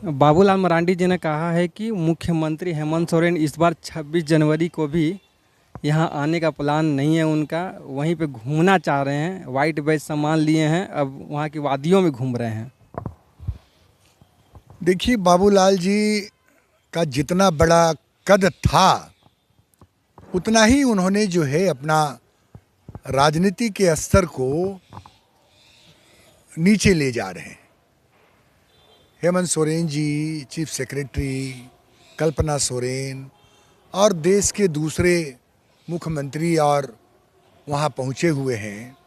बाबूलाल मरांडी जी ने कहा है कि मुख्यमंत्री हेमंत सोरेन इस बार 26 जनवरी को भी यहाँ आने का प्लान नहीं है उनका। वहीं पे घूमना चाह रहे हैं, वाइट बैज सामान लिए हैं, अब वहाँ की वादियों में घूम रहे हैं। देखिए, बाबूलाल जी का जितना बड़ा कद था उतना ही उन्होंने जो है अपना राजनीति के स्तर को नीचे ले जा रहे हैं। हेमंत सोरेन जी, चीफ सेक्रेटरी कल्पना सोरेन और देश के दूसरे मुख्यमंत्री और वहाँ पहुँचे हुए हैं।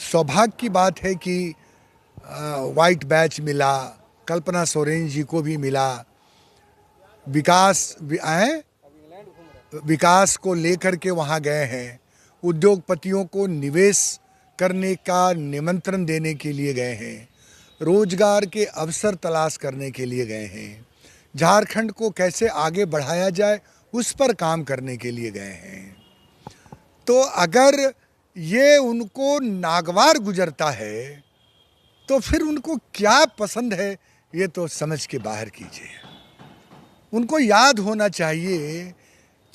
सौभाग्य की बात है कि वाइट बैच मिला, कल्पना सोरेन जी को भी मिला। विकास को लेकर के वहाँ गए हैं, उद्योगपतियों को निवेश करने का निमंत्रण देने के लिए गए हैं, रोजगार के अवसर तलाश करने के लिए गए हैं, झारखंड को कैसे आगे बढ़ाया जाए उस पर काम करने के लिए गए हैं। तो अगर ये उनको नागवार गुजरता है तो फिर उनको क्या पसंद है ये तो समझ के बाहर कीजिए। उनको याद होना चाहिए,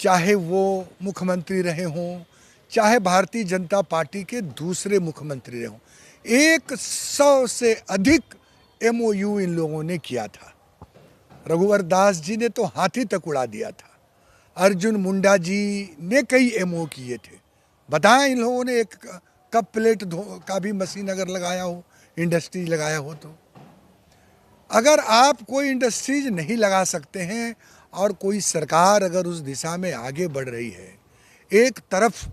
चाहे वो मुख्यमंत्री रहे हों, चाहे भारतीय जनता पार्टी के दूसरे मुख्यमंत्री रहे हों, 100 से अधिक MOU इन लोगों ने किया था। रघुवर दास जी ने तो हाथी तक उड़ा दिया था। अर्जुन मुंडा जी ने कई MOU किए थे। बताएं, इन लोगों ने एक कप प्लेट का भी मशीन अगर लगाया हो, इंडस्ट्रीज लगाया हो तो। अगर आप कोई इंडस्ट्रीज नहीं लगा सकते हैं और कोई सरकार अगर उस दिशा में आगे बढ़ रही है, एक तरफ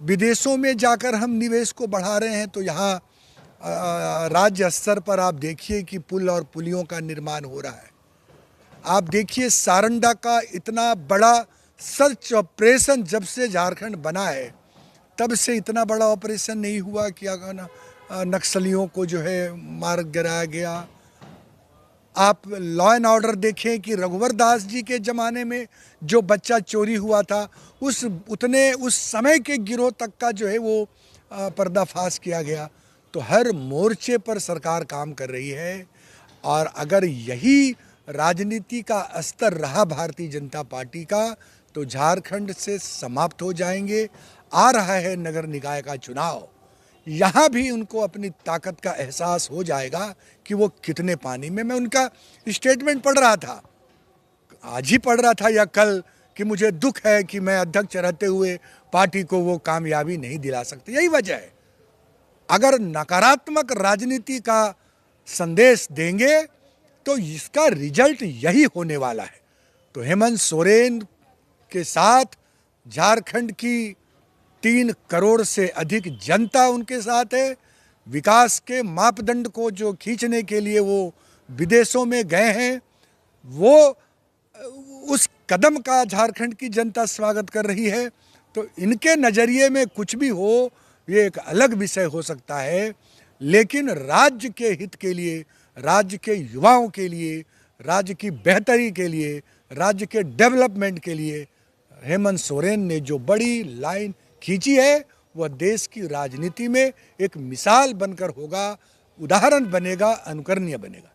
विदेशों में जाकर हम निवेश को बढ़ा रहे हैं, तो यहाँ राज्य स्तर पर आप देखिए कि पुल और पुलियों का निर्माण हो रहा है। आप देखिए सारंडा का इतना बड़ा सर्च ऑपरेशन जब से झारखंड बना है तब से इतना बड़ा ऑपरेशन नहीं हुआ कि नक्सलियों को जो है मार गिराया गया। आप लॉ एंड ऑर्डर देखें कि रघुवर दास जी के ज़माने में जो बच्चा चोरी हुआ था उस समय के गिरोह तक का जो है वो पर्दाफाश किया गया। तो हर मोर्चे पर सरकार काम कर रही है और अगर यही राजनीति का स्तर रहा भारतीय जनता पार्टी का तो झारखंड से समाप्त हो जाएंगे। आ रहा है नगर निकाय का चुनाव, यहाँ भी उनको अपनी ताकत का एहसास हो जाएगा कि वो कितने पानी में। मैं उनका स्टेटमेंट पढ़ रहा था, आज ही पढ़ रहा था या कल, कि मुझे दुख है कि मैं अध्यक्ष रहते हुए पार्टी को वो कामयाबी नहीं दिला सकते। यही वजह है, अगर नकारात्मक राजनीति का संदेश देंगे तो इसका रिजल्ट यही होने वाला है। तो हेमंत सोरेन के साथ झारखंड की 3 करोड़ से अधिक जनता उनके साथ है। विकास के मापदंड को जो खींचने के लिए वो विदेशों में गए हैं, वो उस कदम का झारखंड की जनता स्वागत कर रही है। तो इनके नज़रिए में कुछ भी हो, ये एक अलग विषय हो सकता है, लेकिन राज्य के हित के लिए, राज्य के युवाओं के लिए, राज्य की बेहतरी के लिए, राज्य के डेवलपमेंट के लिए हेमंत सोरेन ने जो बड़ी लाइन खींची है वह देश की राजनीति में एक मिसाल बनकर होगा, उदाहरण बनेगा, अनुकरणीय बनेगा।